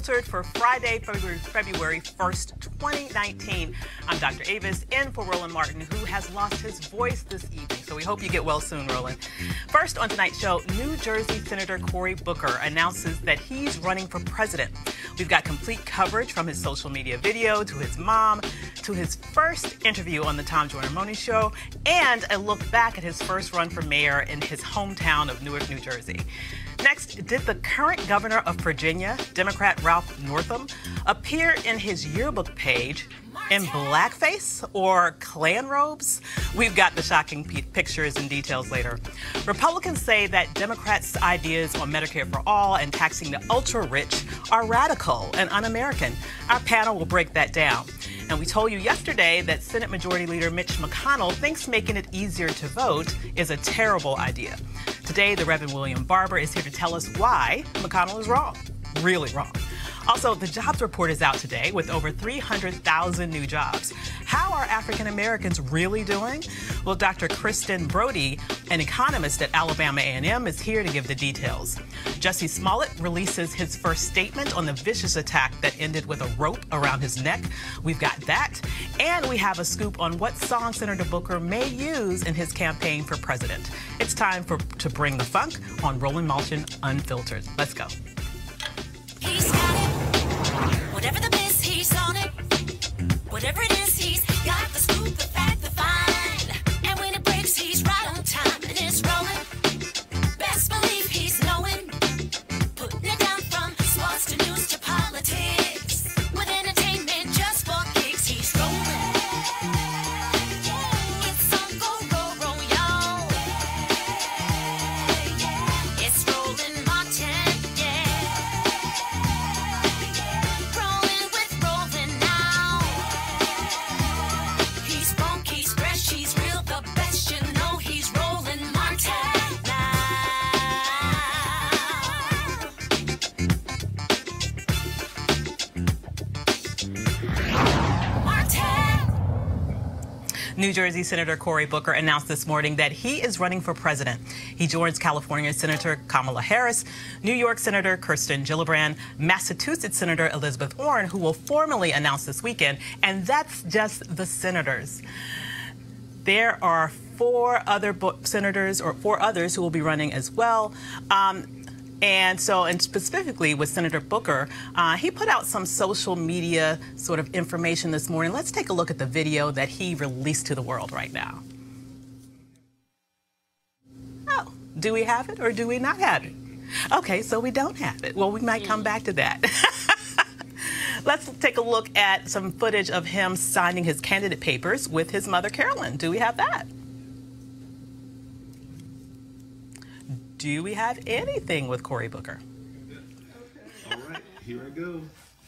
Unfiltered for Friday, February 1st, 2019. I'm Dr. Avis, in for Roland Martin, who has lost his voice this evening. So we hope you get well soon, Roland. First on tonight's show, New Jersey Senator Cory Booker announces that he's running for president. We've got complete coverage from his social media video to his mom, to his first interview on the Tom Joyner Morning Show, and a look back at his first run for mayor in his hometown of Newark, New Jersey. Next, did the current governor of Virginia, Democrat Ralph Northam, appear in his yearbook page in blackface or Klan robes? We've got the shocking pictures and details later. Republicans say that Democrats' ideas on Medicare for all and taxing the ultra-rich are radical and un-American. Our panel will break that down. And we told you yesterday that Senate Majority Leader Mitch McConnell thinks making it easier to vote is a terrible idea. Today, the Reverend William Barber is here to tell us why McConnell is wrong, really wrong. Also, the jobs report is out today with over 300,000 new jobs. How are African Americans really doing? Well, Dr. Kristen Brody, an economist at Alabama A&M, is here to give the details. Jussie Smollett releases his first statement on the vicious attack that ended with a rope around his neck. We've got that. And we have a scoop on what song Senator Booker may use in his campaign for president. It's time to bring the funk on Roland Martin Unfiltered. Let's go. He's got it. Whatever the miss, he's on it. Whatever it is, he's got the scoop, the fact, the find. And when it breaks, he's right on time and it's rolling. Best believe he's knowing. Putting it down from sports to news to politics. With entertainment just for kicks, he's rolling. It's on go, y'all. It's Roland Martin, yeah. Rolling with Roland now. He's funky, he's fresh, he's real, the best, you know he's Roland Martin now. New Jersey Senator Cory Booker announced this morning that he is running for president. He joins California Senator Kamala Harris, New York Senator Kirsten Gillibrand, Massachusetts Senator Elizabeth Warren, who will formally announce this weekend, and that's just the senators. There are four others who will be running as well. And specifically with Senator Booker, he put out some social media sort of information this morning. Let's take a look at the video that he released to the world right now. Oh, do we have it or do we not have it? Okay, so we don't have it. Well, we might come back to that. Let's take a look at some footage of him signing his candidate papers with his mother, Carolyn. Do we have that? Do we have anything with Cory Booker? Okay. All right, here I go.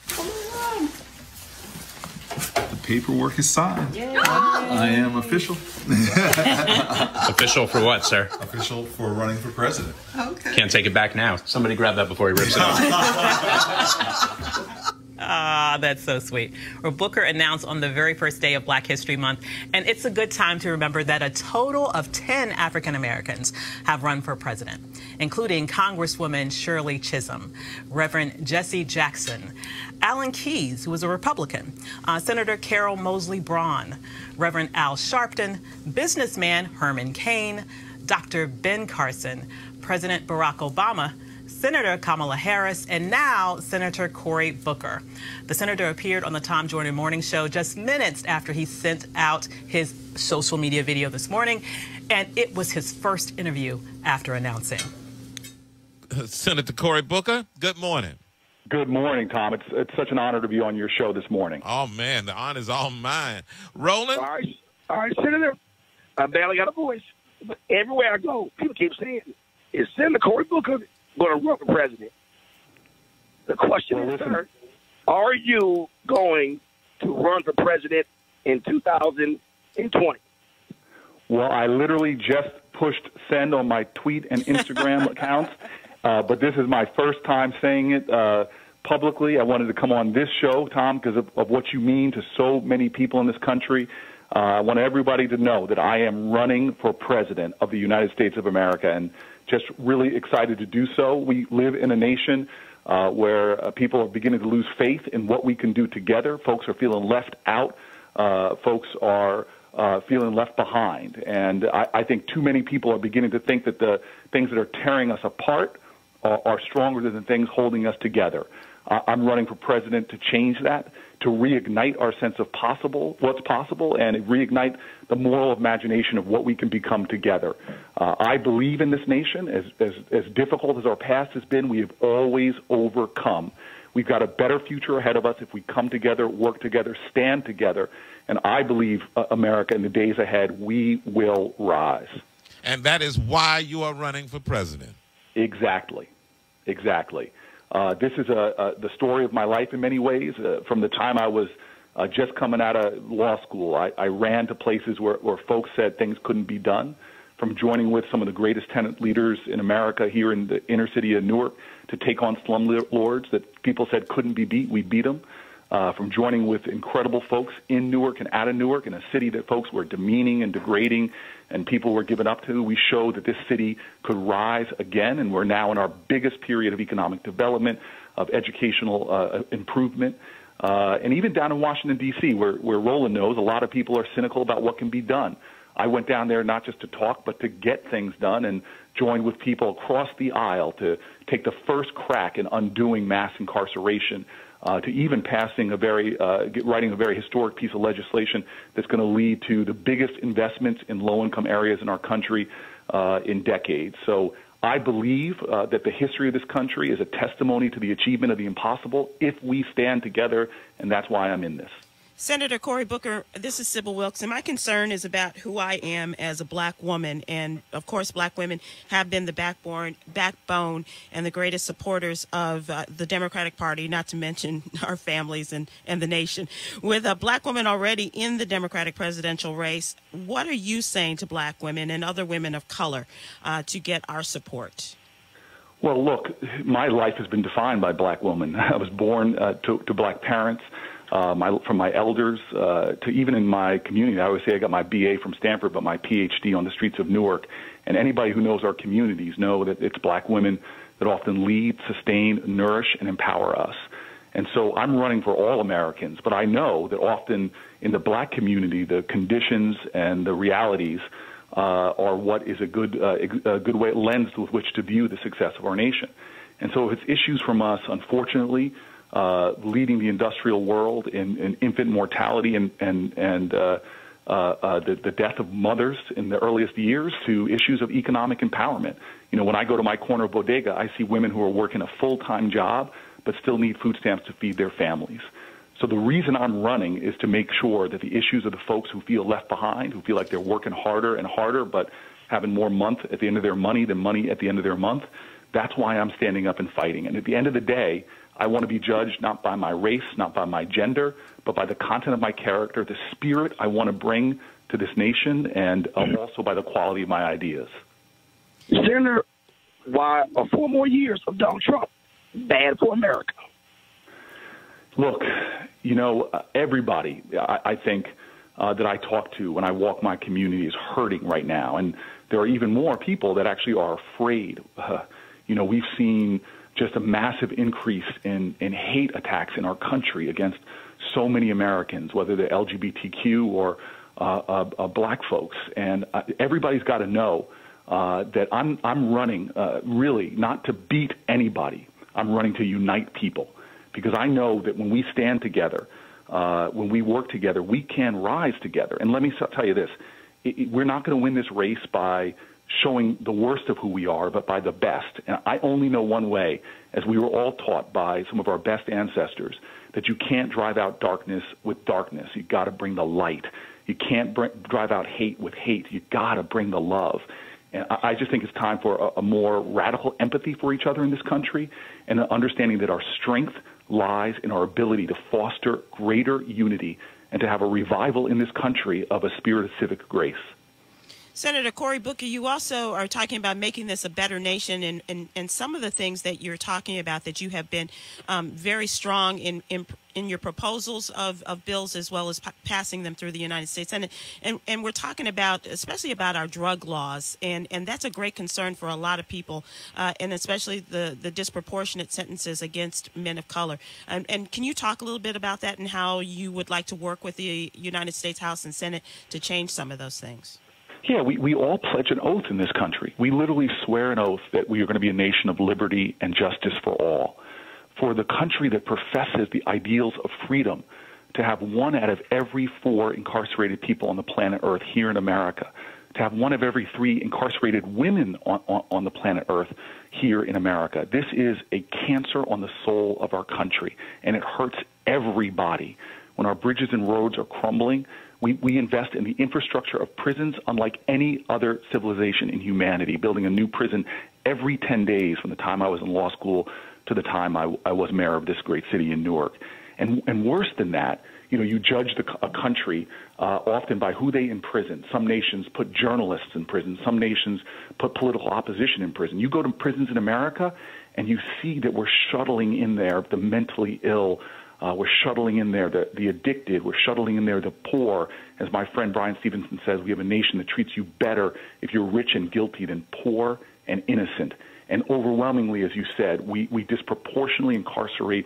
Come on. The paperwork is signed. Yeah. I am official. Official for what, sir? Official for running for president. Okay. Can't take it back now. Somebody grab that before he rips it off. Ah, that's so sweet. Well, Booker announced on the very first day of Black History Month, and it's a good time to remember that a total of 10 African Americans have run for president, including Congresswoman Shirley Chisholm, Reverend Jesse Jackson, Alan Keyes, who was a Republican, Senator Carol Moseley Braun, Reverend Al Sharpton, businessman Herman Cain, Dr. Ben Carson, President Barack Obama, Senator Kamala Harris, and now Senator Cory Booker. The senator appeared on the Tom Joyner Morning Show just minutes after he sent out his social media video this morning, and it was his first interview after announcing. Senator Cory Booker, good morning. Good morning, Tom. It's such an honor to be on your show this morning. Oh, man, the honor's all mine. Roland? All right, Senator. I barely got a voice, but everywhere I go, people keep saying, is Senator Cory Booker going to run for president? The question is, sir, are you going to run for president in 2020? Well, I literally just pushed send on my tweet and Instagram accounts, but this is my first time saying it publicly. I wanted to come on this show, Tom, because of what you mean to so many people in this country. I want everybody to know that I am running for president of the United States of America, and just really excited to do so. We live in a nation where people are beginning to lose faith in what we can do together. Folks are feeling left out. Folks are feeling left behind. And I think too many people are beginning to think that the things that are tearing us apart are stronger than the things holding us together. I'm running for president to change that, to reignite our sense of what's possible, and reignite the moral imagination of what we can become together. I believe in this nation. As difficult as our past has been, we have always overcome. We've got a better future ahead of us if we come together, work together, stand together, and I believe, America, in the days ahead, we will rise. And that is why you are running for president. Exactly. This is the story of my life in many ways. From the time I was just coming out of law school, I ran to places where folks said things couldn't be done. From joining with some of the greatest tenant leaders in America here in the inner city of Newark to take on slumlords that people said couldn't be beat, we beat them. From joining with incredible folks in Newark and out of Newark, in a city that folks were demeaning and degrading and people were giving up to, we showed that this city could rise again, and we're now in our biggest period of economic development, of educational improvement. And even down in Washington, D.C., where Roland knows, a lot of people are cynical about what can be done. I went down there not just to talk, but to get things done, and joined with people across the aisle to take the first crack in undoing mass incarceration, to even passing writing a very historic piece of legislation that's going to lead to the biggest investments in low-income areas in our country in decades. So I believe that the history of this country is a testimony to the achievement of the impossible if we stand together, and that's why I'm in this. Senator Cory Booker, this is Sybil Wilkes, and my concern is about who I am as a black woman. And, of course, black women have been the backbone and the greatest supporters of the Democratic Party, not to mention our families and the nation. With a black woman already in the Democratic presidential race, what are you saying to black women and other women of color to get our support? Well, look, my life has been defined by black women. I was born to black parents. From my elders to even in my community. I always say I got my BA from Stanford, but my PhD on the streets of Newark. And anybody who knows our communities know that it's black women that often lead, sustain, nourish, and empower us. And so I'm running for all Americans, but I know that often in the black community, the conditions and the realities are what is a good way, lens with which to view the success of our nation. And so if it's issues from us, unfortunately, leading the industrial world in infant mortality and the death of mothers in the earliest years, to issues of economic empowerment. You know, when I go to my corner bodega, I see women who are working a full-time job but still need food stamps to feed their families. So the reason I'm running is to make sure that the issues of the folks who feel left behind, who feel like they're working harder and harder but having more month at the end of their money than money at the end of their month, that's why I'm standing up and fighting. And at the end of the day, I want to be judged not by my race, not by my gender, but by the content of my character, the spirit I want to bring to this nation, and also by the quality of my ideas. Senator, why are 4 more years of Donald Trump bad for America? Look, you know, everybody, I think, that I talk to when I walk my community is hurting right now. And there are even more people that actually are afraid. You know, we've seen just a massive increase in hate attacks in our country against so many Americans, whether they're LGBTQ or black folks. And everybody's got to know that I'm running really not to beat anybody. I'm running to unite people, because I know that when we stand together, when we work together, we can rise together. And let me tell you this, we're not going to win this race by showing the worst of who we are, but by the best. And I only know one way, as we were all taught by some of our best ancestors, that you can't drive out darkness with darkness. You got to bring the light. You can't drive out hate with hate. You got to bring the love. And I just think it's time for a more radical empathy for each other in this country, and an understanding that our strength lies in our ability to foster greater unity and to have a revival in this country of a spirit of civic grace. Senator Cory Booker, you also are talking about making this a better nation, and some of the things that you're talking about that you have been very strong in your proposals of bills as well as passing them through the United States Senate. And we're talking about, especially about our drug laws, and that's a great concern for a lot of people, and especially the disproportionate sentences against men of color. And can you talk a little bit about that and how you would like to work with the United States House and Senate to change some of those things? Yeah, we all pledge an oath in this country. We literally swear an oath that we are going to be a nation of liberty and justice for all. For the country that professes the ideals of freedom, to have 1 out of every 4 incarcerated people on the planet Earth here in America, to have 1 of every 3 incarcerated women on the planet Earth here in America. This is a cancer on the soul of our country, and it hurts everybody. When our bridges and roads are crumbling, we invest in the infrastructure of prisons unlike any other civilization in humanity, building a new prison every 10 days from the time I was in law school to the time I was mayor of this great city in Newark. And worse than that, you judge a country often by who they imprison. Some nations put journalists in prison. Some nations put political opposition in prison. You go to prisons in America, and you see that we're shuttling in there the mentally ill. We're shuttling in there the addicted. We're shuttling in there the poor. As my friend Brian Stevenson says, we have a nation that treats you better if you're rich and guilty than poor and innocent. And overwhelmingly, as you said, we disproportionately incarcerate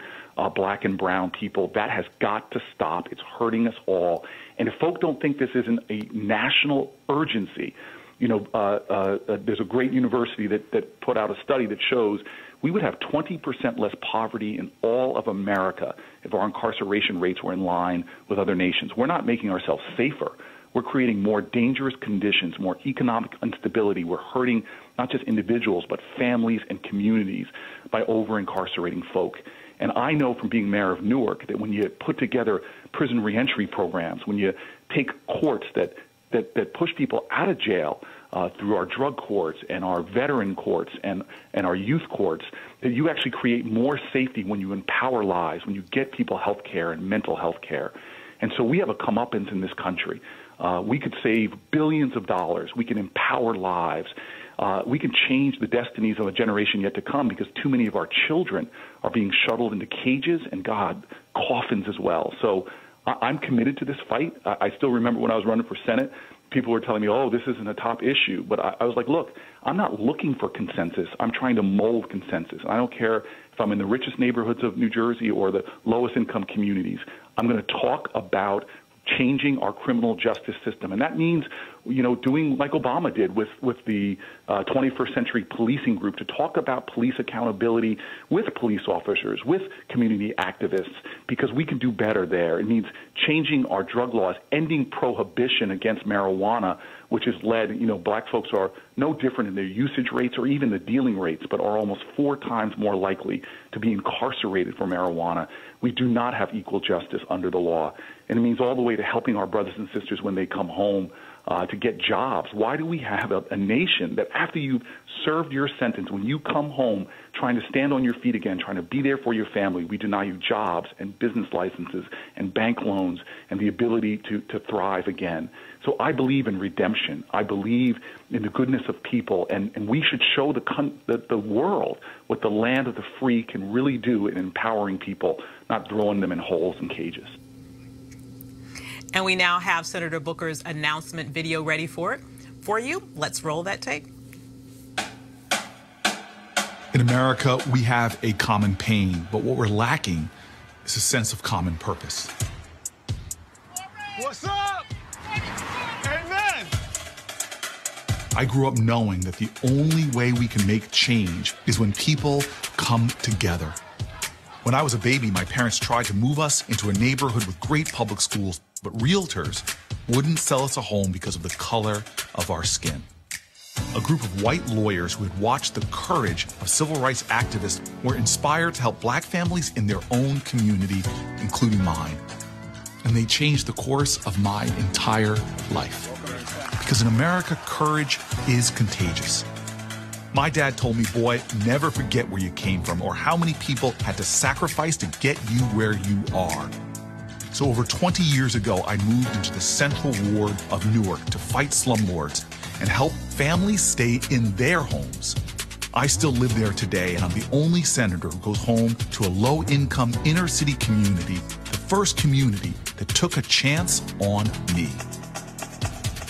black and brown people. That has got to stop. It's hurting us all. And if folk don't think this isn't a national urgency, there's a great university that put out a study that shows we would have 20% less poverty in all of America if our incarceration rates were in line with other nations. We're not making ourselves safer. We're creating more dangerous conditions, more economic instability. We're hurting not just individuals, but families and communities by over-incarcerating folk. And I know from being mayor of Newark that when you put together prison reentry programs, when you take courts that push people out of jail through our drug courts and our veteran courts and our youth courts, that you actually create more safety when you empower lives, when you get people health care and mental health care. And so we have a comeuppance in this country. We could save billions of dollars. We can empower lives. We can change the destinies of a generation yet to come because too many of our children are being shuttled into cages and, God, coffins as well. So I'm committed to this fight. I still remember when I was running for Senate, people were telling me, oh, this isn't a top issue. But I was like, look, I'm not looking for consensus. I'm trying to mold consensus. I don't care if I'm in the richest neighborhoods of New Jersey or the lowest income communities. I'm going to talk about changing our criminal justice system. And that means, doing like Obama did with the 21st Century Policing Group to talk about police accountability with police officers, with community activists, because we can do better there. It means changing our drug laws, ending prohibition against marijuana, which has led, black folks are no different in their usage rates or even the dealing rates, but are almost 4 times more likely to be incarcerated for marijuana. We do not have equal justice under the law. And it means all the way to helping our brothers and sisters when they come home to get jobs. Why do we have a nation that after you've served your sentence, when you come home trying to stand on your feet again, trying to be there for your family, we deny you jobs and business licenses and bank loans and the ability to thrive again? So I believe in redemption. I believe in the goodness of people, and we should show the world what the land of the free can really do in empowering people, not throwing them in holes and cages. And we now have Senator Booker's announcement video ready for you. Let's roll that tape. In America, we have a common pain, but what we're lacking is a sense of common purpose. What's up? Amen. I grew up knowing that the only way we can make change is when people come together. When I was a baby, my parents tried to move us into a neighborhood with great public schools, but realtors wouldn't sell us a home because of the color of our skin. A group of white lawyers who had watched the courage of civil rights activists were inspired to help black families in their own community, including mine. And they changed the course of my entire life. Because in America, courage is contagious. My dad told me, boy, never forget where you came from or how many people had to sacrifice to get you where you are. So over 20 years ago, I moved into the Central Ward of Newark to fight slumlords and help families stay in their homes. I still live there today, and I'm the only senator who goes home to a low-income inner-city community, the first community that took a chance on me.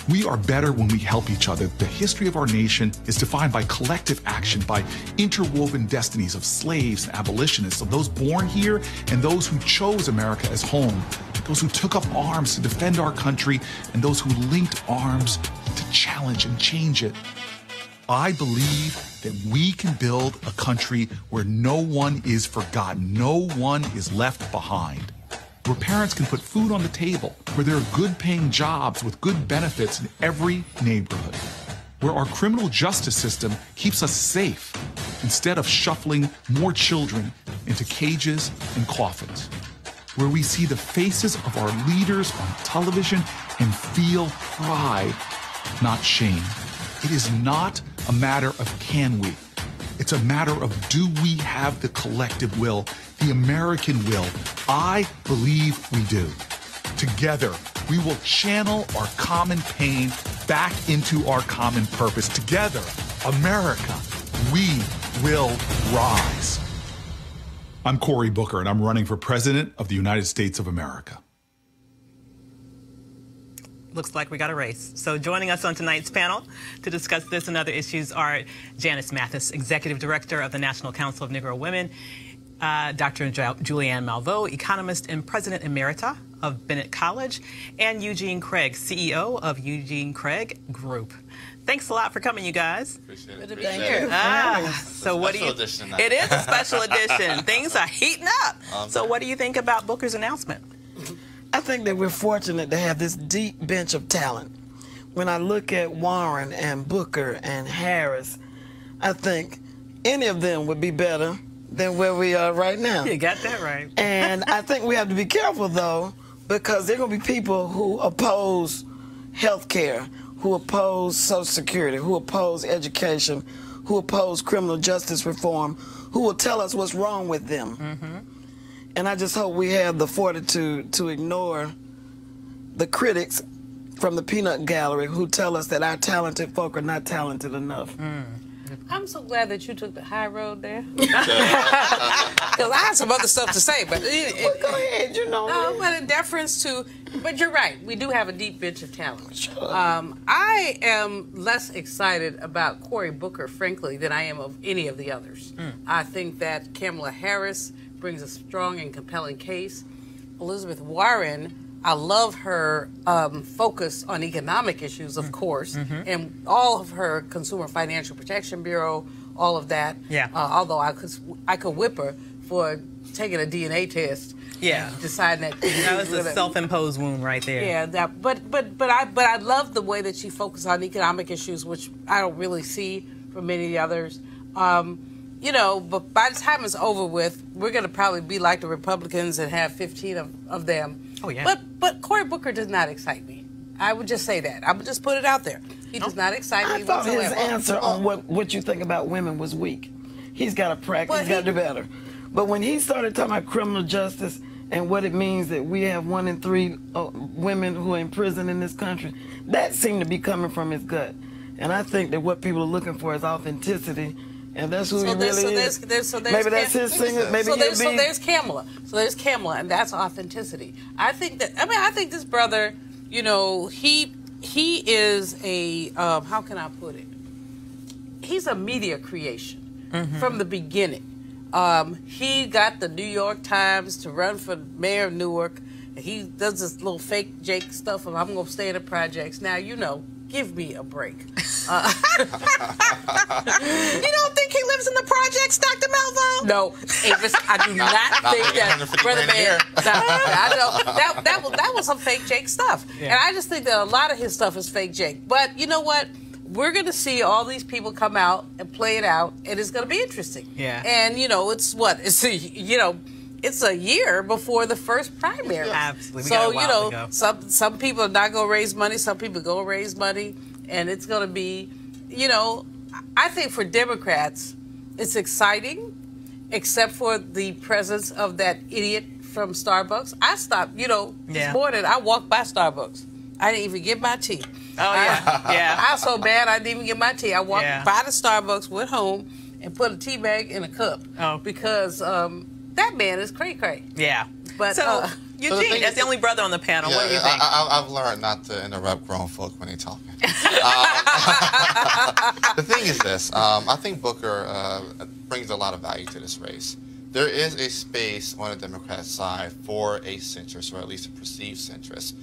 We are better when we help each other. The history of our nation is defined by collective action, by interwoven destinies of slaves and abolitionists, of those born here and those who chose America as home, those who took up arms to defend our country, and those who linked arms to challenge and change it. I believe that we can build a country where no one is forgotten, no one is left behind, where parents can put food on the table, where there are good-paying jobs with good benefits in every neighborhood, where our criminal justice system keeps us safe instead of shuffling more children into cages and coffins, where we see the faces of our leaders on television and feel pride, not shame. It is not a matter of can we. It's a matter of do we have the collective will, the American will. I believe we do. Together, we will channel our common pain back into our common purpose. Together, America, we will rise. I'm Cory Booker, and I'm running for President of the United States of America. Looks like we got a race. So joining us on tonight's panel to discuss this and other issues are Janice Mathis, Executive Director of the National Council of Negro Women, Dr. Julianne Malveaux, Economist and President Emerita of Bennett College, and Eugene Craig, CEO of Eugene Craig Group. Thanks a lot for coming, you guys. Appreciate it. Good to be here. So what do you? It is a special edition. Things are heating up. So what do you think about Booker's announcement? I think that we're fortunate to have this deep bench of talent. When I look at Warren and Booker and Harris, I think any of them would be better than where we are right now. You got that right. And I think we have to be careful, though, because there are going to be people who oppose health care, who oppose Social Security, who oppose education, who oppose criminal justice reform, who will tell us what's wrong with them. Mm-hmm. And I just hope we have the fortitude to ignore the critics from the peanut gallery who tell us that our talented folk are not talented enough. I'm so glad that you took the high road there. Because I have some other stuff to say, but well, go ahead, you know. No, but in deference to, but you're right. We do have a deep bench of talent. Sure. I am less excited about Cory Booker, frankly, than I am of any of the others. I think that Kamala Harris brings a strong and compelling case. Elizabeth Warren, I love her focus on economic issues, of course, and all of her Consumer Financial Protection Bureau, all of that. Yeah. Although I could whip her for taking a DNA test. Yeah. Deciding that that was a self-imposed wound right there. Yeah. But I love the way that she focused on economic issues, which I don't really see from many of the others. You know, but by the time it's over with, we're going to probably be like the Republicans and have 15 of them. Oh, yeah. But Cory Booker does not excite me. I would just say that. I would just put it out there. He does not excite me whatsoever. I thought his answer on what you think about women was weak. He's got to practice. He's got to do better. But when he started talking about criminal justice and what it means that we have 1 in 3 women who are in prison in this country, that seemed to be coming from his gut. And I think that what people are looking for is authenticity. And that's who he really is. Maybe that's his singer. Maybe so there's Kamala. So there's Kamala, and that's authenticity. I think this brother, you know, he is a how can I put it? He's a media creation from the beginning. He got the New York Times to run for mayor of Newark. He does this little fake Jake stuff of I'm going to stay in the projects. Now, you know, give me a break. You don't think he lives in the projects, Dr. Malveaux? No, Avis, I do not think that, brother man. I know that was some fake Jake stuff, and I just think that a lot of his stuff is fake Jake. But you know what? We're going to see all these people come out and play it out, and it's going to be interesting. Yeah. And you know, it's a year before the first primary. Absolutely. So you know, some people are not going to raise money. Some people go raise money. And it's going to be, you know, I think for Democrats, it's exciting, except for the presence of that idiot from Starbucks. I stopped, you know, this morning, I walked by Starbucks. I didn't even get my tea. Oh, yeah. Yeah. I was so bad I didn't even get my tea. I walked Yeah. by the Starbucks, went home, and put a tea bag in a cup. Oh. Because that man is cray-cray. Yeah. But, so, Eugene, that's the only brother on the panel. What do you think? I've learned not to interrupt grown folk when they're talking. The thing is this. I think Booker brings a lot of value to this race. There is a space on the Democrat side for a centrist, or at least a perceived centrist.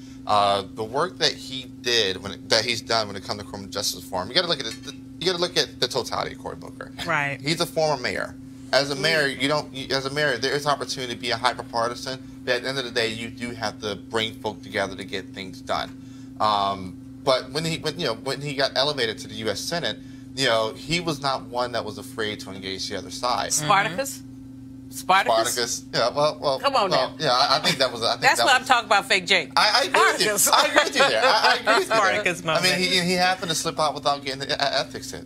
The work that he did, that he's done when it comes to criminal justice reform, you got to look at it. You got to look at the totality of Cory Booker. Right. He's a former mayor. As a mayor, there is opportunity to be a hyper-partisan, but at the end of the day, you do have to bring folk together to get things done. But when he got elevated to the U.S. Senate, he was not one that was afraid to engage the other side. Spartacus? Spartacus? Yeah, well. Come on now. Yeah, I think that was. That's what I'm talking about, fake Jake. I agree with you. I agree with you there. I agree with you there. Spartacus moment. I mean, he happened to slip out without getting the ethics hit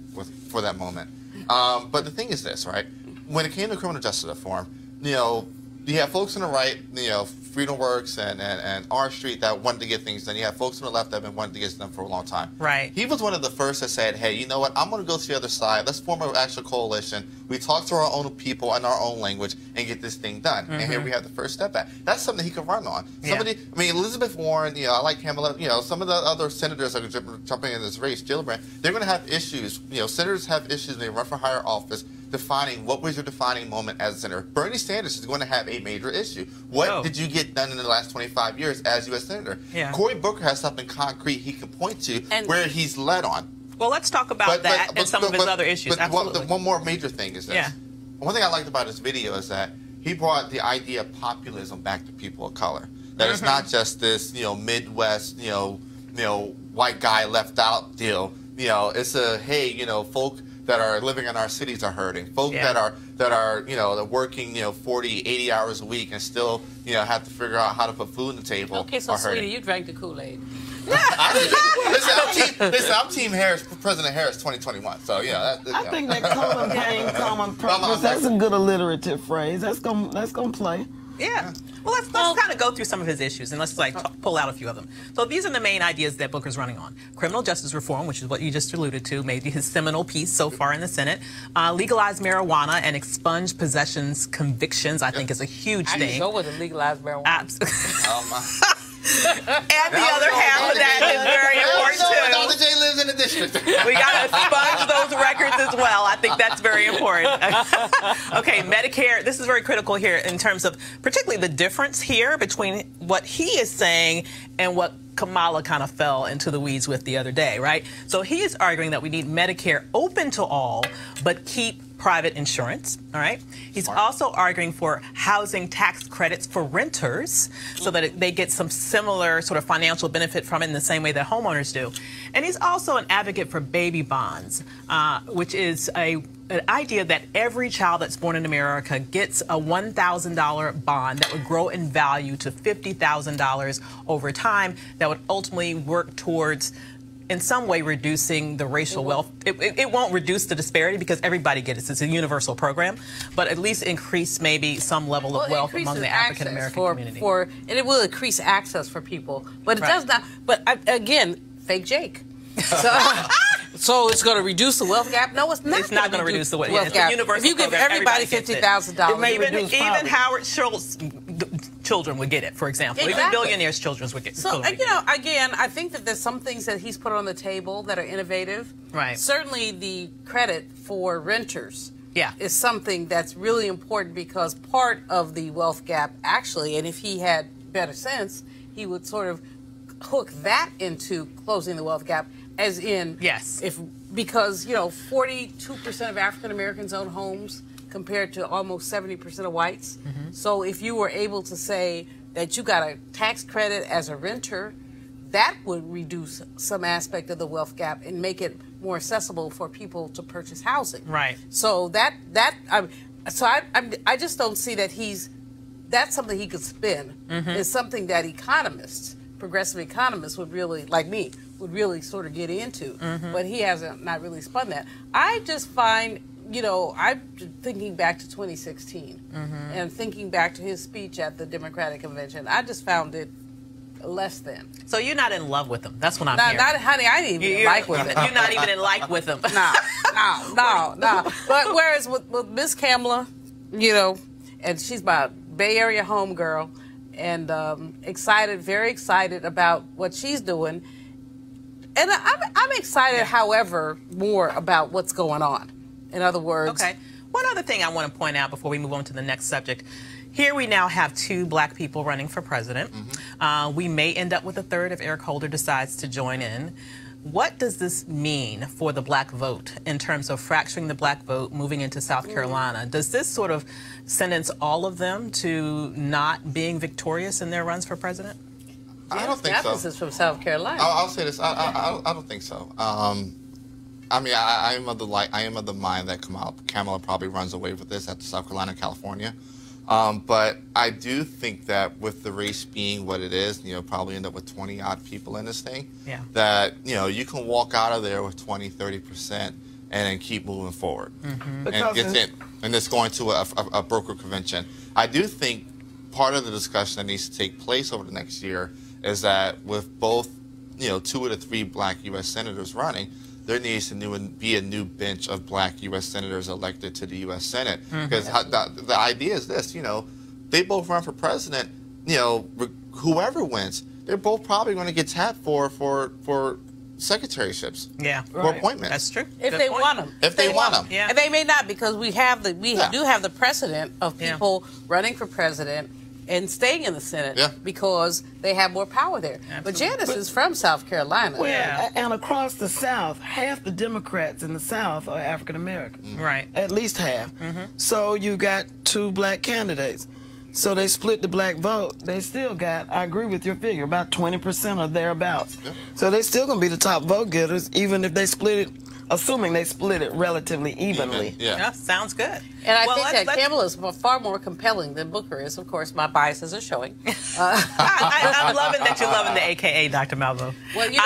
for that moment. But the thing is this, right? When it came to criminal justice reform, you have folks on the right, Freedom Works and R Street that wanted to get things done. You have folks on the left that have been wanting to get done for a long time. Right. He was one of the first that said, hey, you know what? I'm going to go to the other side. Let's form an actual coalition. We talk to our own people in our own language and get this thing done. And here we have the first step back. That's something he could run on. Elizabeth Warren, I like Kamala, some of the other senators that are jumping in this race, Gillibrand, they're going to have issues. Senators have issues when they run for higher office defining what was your defining moment as a senator. Bernie Sanders is going to have a major issue. What did you get done in the last 25 years as U.S. Senator? Yeah. Cory Booker has something concrete he can point to where he's led on. Well, let's talk about that and some of his other issues. Absolutely. One more major thing is this. Yeah. One thing I liked about his video is that he brought the idea of populism back to people of color. That it's not just this, Midwest, white guy left out deal. It's a, hey, folk that are living in our cities are hurting. Folk that are they're working 40, 80 hours a week and still have to figure out how to put food on the table. Okay, so sweetie, you drank the Kool-Aid. Listen, I'm Team Harris, President Harris 2021. So I think that color game, common purpose. That's a good alliterative phrase. That's gonna play. Yeah. Well, let's kind of go through some of his issues and let's pull out a few of them. So these are the main ideas that Booker's running on. Criminal justice reform, which is what you just alluded to, maybe his seminal piece so far in the Senate. Legalize marijuana and expunge possessions convictions, I think is a huge thing. I can go with a legalized marijuana. And the other half of that is very important too. All the J lives in the district. We got to expunge those records as well. I think that's very important. Okay, Medicare. This is very critical here in terms of particularly the difference here between what he is saying and what Kamala kind of fell into the weeds with the other day, right? So he is arguing that we need Medicare open to all, but keep private insurance, all right? He's also arguing for housing tax credits for renters so that they get some similar sort of financial benefit from it in the same way that homeowners do. And he's also an advocate for baby bonds, which is an idea that every child that's born in America gets a $1,000 bond that would grow in value to $50,000 over time that would ultimately work towards in some way reducing the racial wealth. It won't reduce the disparity because everybody gets it. It's a universal program, but at least increase maybe some level of wealth among the African American community. And it will increase access for people, but it does not. But again, fake Jake. So it's going to reduce the wealth gap? No, it's not. It's not going to reduce the wealth gap. If you give everybody $50,000, even Howard Schultz children would get it, for example. Exactly. Even billionaires' children would get it. So, again, I think that there's some things that he's put on the table that are innovative. Right. Certainly the credit for renters is something that's really important because part of the wealth gap, actually, and if he had better sense, he would sort of hook that into closing the wealth gap, as in, because 42% of African Americans own homes compared to almost 70% of whites. So if you were able to say that you got a tax credit as a renter, that would reduce some aspect of the wealth gap and make it more accessible for people to purchase housing. Right. So I just don't see that that's something he could spin. It's something that economists, progressive economists would really, like me, would really sort of get into. But he hasn't not really spun that. I just find, I'm thinking back to 2016 and thinking back to his speech at the Democratic Convention. I just found it less than. So you're not in love with them. That's what I'm not, hearing. Not, honey, I didn't even like with it. You're not even in like with them. No. But whereas with Miss Kamala, you know, and she's my Bay Area homegirl, and very excited about what she's doing. And I'm excited, however, more about what's going on. In other words. Okay. One other thing I want to point out before we move on to the next subject. Here we now have 2 black people running for president. We may end up with a third if Eric Holder decides to join in. What does this mean for the black vote in terms of fracturing the black vote moving into South Carolina? Does this sort of sentence all of them to not being victorious in their runs for president? I don't think so. This is from South Carolina. I'll say this. I don't think so. I mean, I am of the mind that Kamala probably runs away with this at South Carolina, California. But I do think that with the race being what it is, you know, probably end up with 20-odd people in this thing. Yeah. That, you know, you can walk out of there with 20, 30% and then keep moving forward. And it's going to a broker convention. I do think part of the discussion that needs to take place over the next year is that with both, you know, 2 of the 3 black U.S. senators running, there needs to be a new bench of black U.S. senators elected to the U.S. Senate. Because the idea is this, you know, they both run for president, you know, whoever wins, they're both probably going to get tapped for secretaryships. Yeah. For appointments. That's true. If they want them. If they want them. Yeah. And they may not, because we do have the precedent of people running for president and staying in the Senate because they have more power there. Absolutely. But Janice is from South Carolina. Well, and across the South, half the Democrats in the South are African American. Right. At least half. So you got 2 black candidates. So they split the black vote. They still got, I agree with your figure, about 20% or thereabouts. So they still going to be the top vote getters, even if they split it, assuming they split it relatively evenly. Yeah, sounds good. And I think that Kamala is far more compelling than Booker is. Of course, my biases are showing. I'm loving that you're loving the AKA, Dr. Malvo. Well, you know,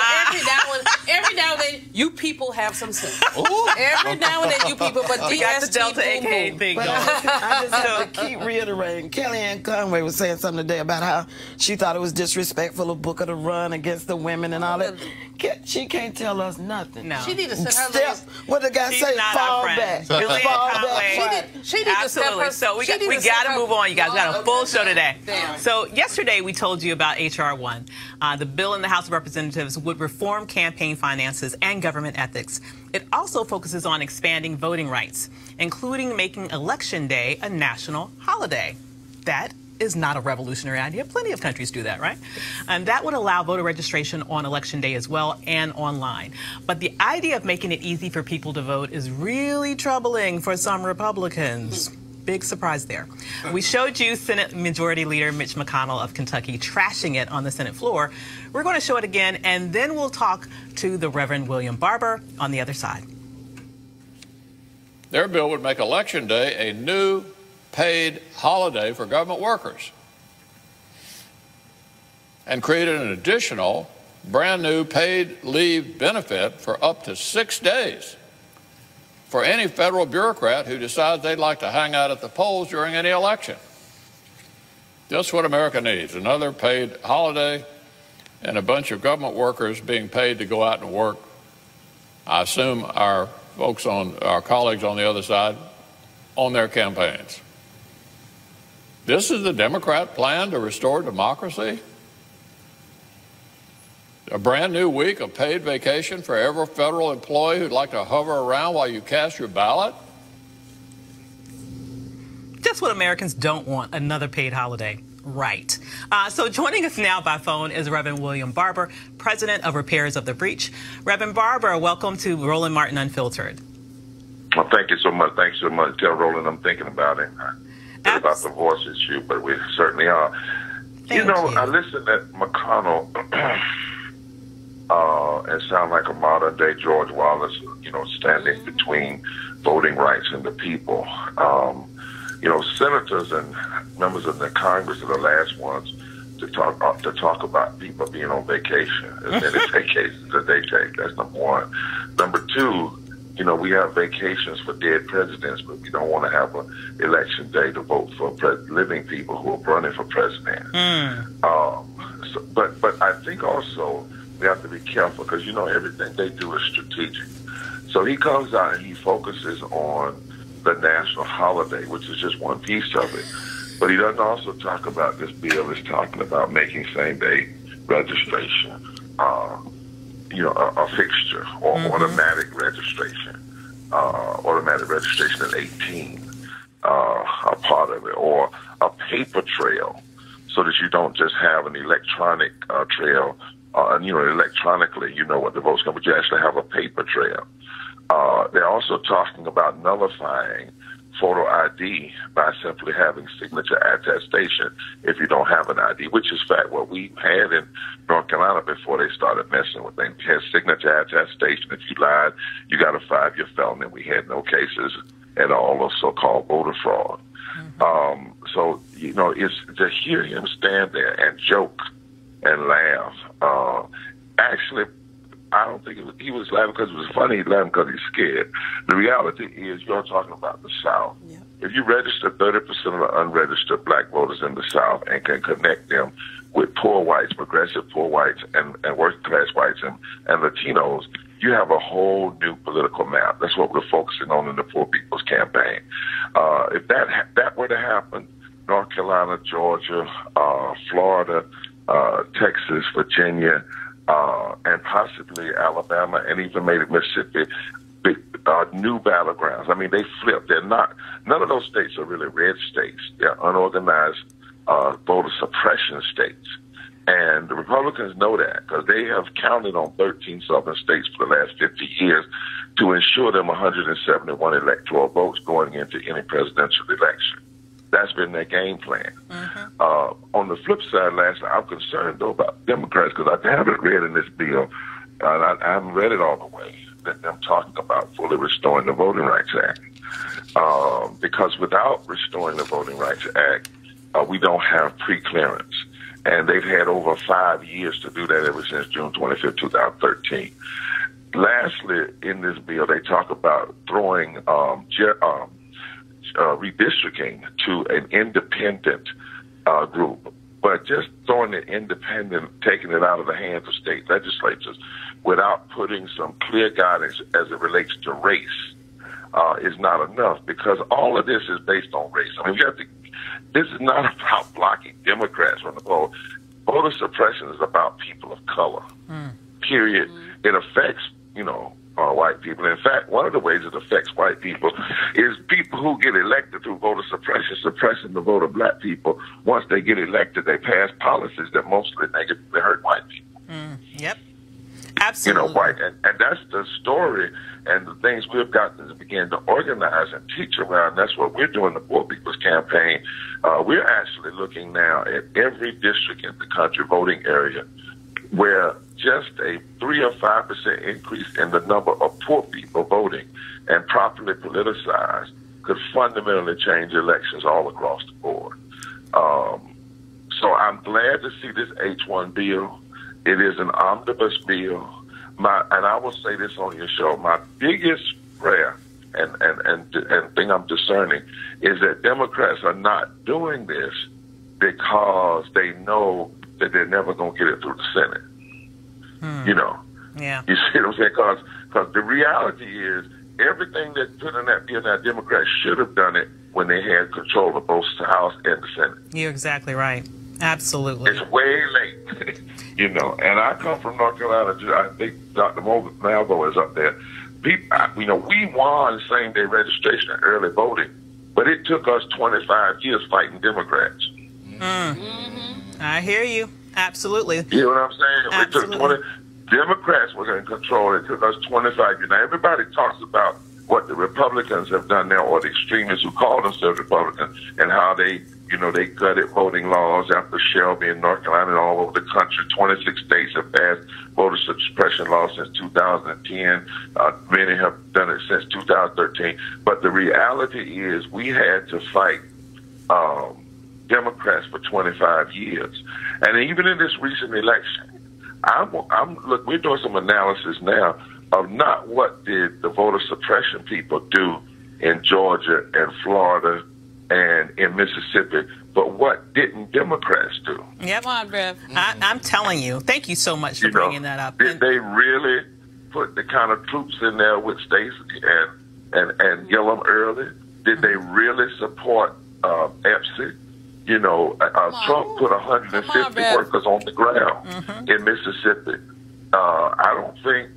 every now and then, you people have some sense. Every now and then, you people, but you got the Delta AKA thing going. I just have to keep reiterating. Kellyanne Conway was saying something today about how she thought it was disrespectful of Booker to run against the women and all that. She can't tell us nothing. No. She need to send her what the guy say? Fall back. Fall back. She needs to step her. So we got to move on, you guys. We got a full show today. So yesterday we told you about H.R. 1. The bill in the House of Representatives would reform campaign finances and government ethics. It also focuses on expanding voting rights, including making Election Day a national holiday. That is not a revolutionary idea. Plenty of countries do that, right? And that would allow voter registration on Election Day as well and online. But the idea of making it easy for people to vote is really troubling for some Republicans. Big surprise there. We showed you Senate Majority Leader Mitch McConnell of Kentucky trashing it on the Senate floor. We're going to show it again, and then we'll talk to the Reverend William Barber on the other side. Their bill would make Election Day a new paid holiday for government workers and created an additional brand new paid leave benefit for up to 6 days for any federal bureaucrat who decides they'd like to hang out at the polls during any election. That's what America needs, another paid holiday and a bunch of government workers being paid to go out and work. I assume our colleagues on the other side on their campaigns. This is the Democrat plan to restore democracy? A brand new week of paid vacation for every federal employee who'd like to hover around while you cast your ballot? Just what Americans don't want, another paid holiday. Right. So joining us now by phone is Reverend William Barber, President of Repairers of the Breach. Reverend Barber, welcome to Roland Martin Unfiltered. Well, thank you so much. Thanks so much. Tell Roland I'm thinking about it. About the voice issue, but we certainly are. You know, I listened at McConnell and sound like a modern day George Wallace, you know, standing between voting rights and the people. You know, senators and members of the Congress are the last ones to talk about people being on vacation, as many vacations that they take. That's number one. Number two, you know, we have vacations for dead presidents, but we don't want to have an election day to vote for living people who are running for president. but I think also we have to be careful because, everything they do is strategic. So he comes out and he focuses on the national holiday, which is just one piece of it. But he doesn't also talk about this bill is talking about making same-day registration, a fixture or automatic registration at 18, a part of it, or a paper trail, so that you don't just have an electronic trail, electronically, what the vote's going to be, but you actually have a paper trail. They're also talking about nullifying photo ID by simply having signature attestation if you don't have an ID, which is fact what we had in North Carolina before they started messing with things. We had signature attestation. If you lied, you got a 5-year felony. We had no cases at all of so-called voter fraud. So, it's to hear him stand there and joke and laugh. Actually, I don't think he was laughing because it was funny. He laughed because he's scared. The reality is, you're talking about the South. Yeah. If you register 30% of the unregistered black voters in the South and can connect them with poor whites, progressive poor whites, and working class whites and Latinos, you have a whole new political map. That's what we're focusing on in the Poor People's Campaign. If that were to happen, North Carolina, Georgia, Florida, Texas, Virginia, and possibly Alabama, and even maybe Mississippi, new battlegrounds. I mean, they flipped. None of those states are really red states. They're unorganized voter suppression states. And the Republicans know that because they have counted on 13 southern states for the last 50 years to ensure them 171 electoral votes going into any presidential election. That's been their game plan. On the flip side, I'm concerned, though, about Democrats because I haven't read in this bill, and I haven't read it all the way, that them talking about fully restoring the Voting Rights Act. Because without restoring the Voting Rights Act, we don't have pre-clearance. And they've had over 5 years to do that ever since June 25, 2013. Lastly, in this bill, they talk about throwing redistricting to an independent group, but just throwing it independent, taking it out of the hands of state legislatures without putting some clear guidance as it relates to race is not enough, because all of this is based on race. I mean, this is not about blocking Democrats from the poll. Voter suppression is about people of color, period. It affects, white people. In fact, one of the ways it affects white people is people who get elected through voter suppression, suppressing the vote of black people. Once they get elected, they pass policies that mostly negatively hurt white people. Yep. Absolutely. And that's the story and the things we've got to begin to organize and teach around. That's what we're doing, the Poor People's Campaign. We're actually looking now at every district in the country, voting area, where just a 3 or 5% increase in the number of poor people voting and properly politicized could fundamentally change elections all across the board. So I'm glad to see this H1 bill. It is an omnibus bill. And I will say this on your show, my biggest prayer and thing I'm discerning is that Democrats are not doing this because they know that they're never going to get it through the Senate. Yeah. You see what I'm saying? Because the reality is everything that's put in that bill, now Democrats should have done it when they had control of both the House and the Senate. You're exactly right. Absolutely. It's way late, and I come from North Carolina. I think Dr. Malvo is up there. We won same-day registration and early voting, but it took us 25 years fighting Democrats. I hear you. Absolutely. You know what I'm saying? Absolutely. It took Democrats were in control. It took us 25 years. Now, everybody talks about what the Republicans have done now, or the extremists who call themselves Republicans, and how they gutted voting laws after Shelby in North Carolina and all over the country. 26 states have passed voter suppression laws since 2010. Many have done it since 2013. But the reality is we had to fight Democrats for 25 years. And even in this recent election, look, we're doing some analysis now of not what did the voter suppression people do in Georgia and Florida and in Mississippi. But what didn't Democrats do? Yep. Come on, Rev. I'm telling you. Thank you so much for bringing that up. Did they really put the kind of troops in there with Stacey and Gillum early? Did they really support EPSI? You know, Trump put 150 workers on the ground in Mississippi. I don't think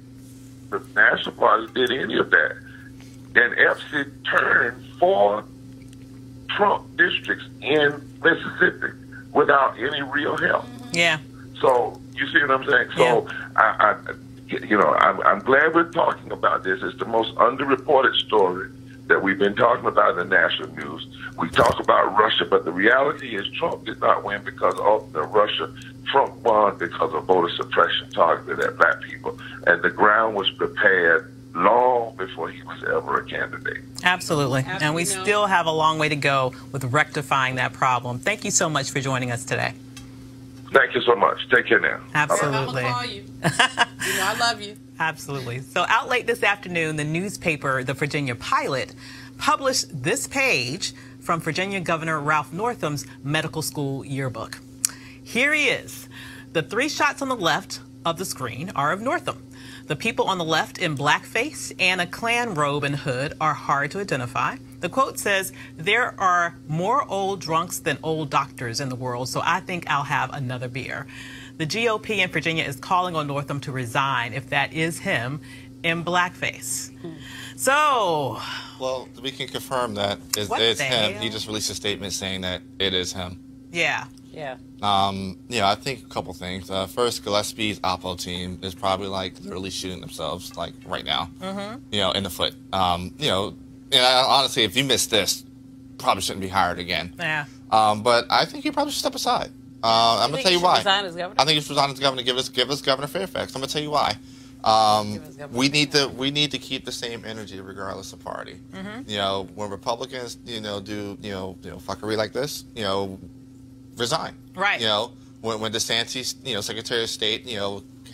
the National Party did any of that. And EPSI turned 4 Trump districts in Mississippi without any real help. Yeah. So you see what I'm saying? So I'm glad we're talking about this. It's the most underreported story that we've been talking about in the national news. We talk about Russia, but the reality is Trump did not win because of the Russia. Trump won because of voter suppression targeted at black people. And the ground was prepared long before he was ever a candidate. Absolutely. And we still have a long way to go with rectifying that problem. Thank you so much for joining us today. Thank you so much. Take care now. Absolutely. I'm gonna call you. You know I love you. Absolutely. So out late this afternoon, the newspaper, the Virginia Pilot, published this page from Virginia Governor Ralph Northam's medical school yearbook. Here he is. The 3 shots on the left of the screen are of Northam. The people on the left in blackface and a Klan robe and hood are hard to identify. The quote says, "There are more old drunks than old doctors in the world, so I think I'll have another beer." The GOP in Virginia is calling on Northam to resign if that is him in blackface. So, well, we can confirm that it's him. He just released a statement saying that it is him. Yeah. Yeah. I think a couple things. First, Gillespie's Oppo team is probably like literally shooting themselves like right now. In the foot. Honestly, if you missed this, probably shouldn't be hired again. Yeah. But I think he probably should step aside. I'm gonna tell you why. Resign as governor? I think he should resign as governor. Give us Governor Fairfax. I'm gonna tell you why. We need to keep the same energy regardless of party. When Republicans do fuckery like this, resign. Right. When DeSantis, Secretary of State,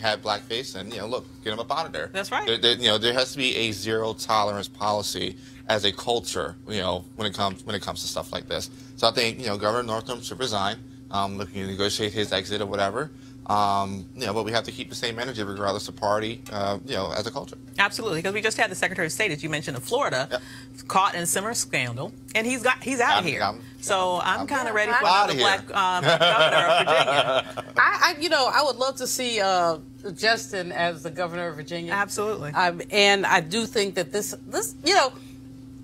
had blackface, and look, get him up out of there. That's right. There has to be a zero tolerance policy as a culture, when it comes to stuff like this. So I think Governor Northam should resign. Looking to negotiate his exit or whatever. But we have to keep the same energy regardless of party, as a culture. Absolutely, because we just had the Secretary of State, as you mentioned, of Florida, caught in a similar scandal, and he's out here. I'm kind of ready for another black governor of Virginia. I would love to see Justin as the governor of Virginia. Absolutely. And I do think that this,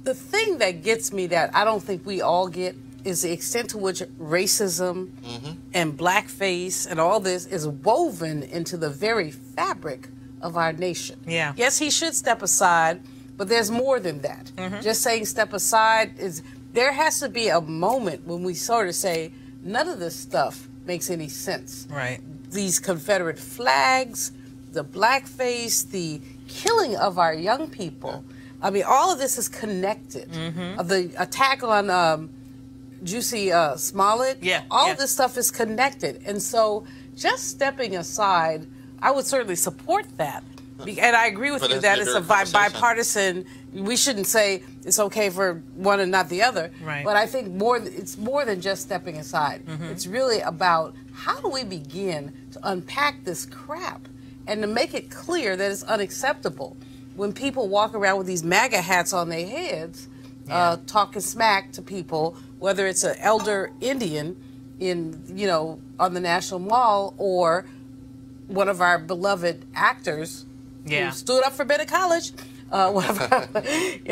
the thing that gets me that I don't think we all get is the extent to which racism and blackface and all this is woven into the very fabric of our nation. Yeah. Yes, he should step aside, but there's more than that. Just saying step aside there has to be a moment when we sort of say none of this stuff makes any sense. Right. These Confederate flags, the blackface, the killing of our young people. I mean, all of this is connected. The attack on Jussie Smollett, all of this stuff is connected. And so just stepping aside, I would certainly support that. And I agree with you that it's a bipartisan, we shouldn't say it's okay for one and not the other. Right. But I think it's more than just stepping aside. It's really about how do we begin to unpack this crap and to make it clear that it's unacceptable when people walk around with these MAGA hats on their heads, talking smack to people, whether it's an elder Indian on the National Mall or one of our beloved actors who stood up for better college, one of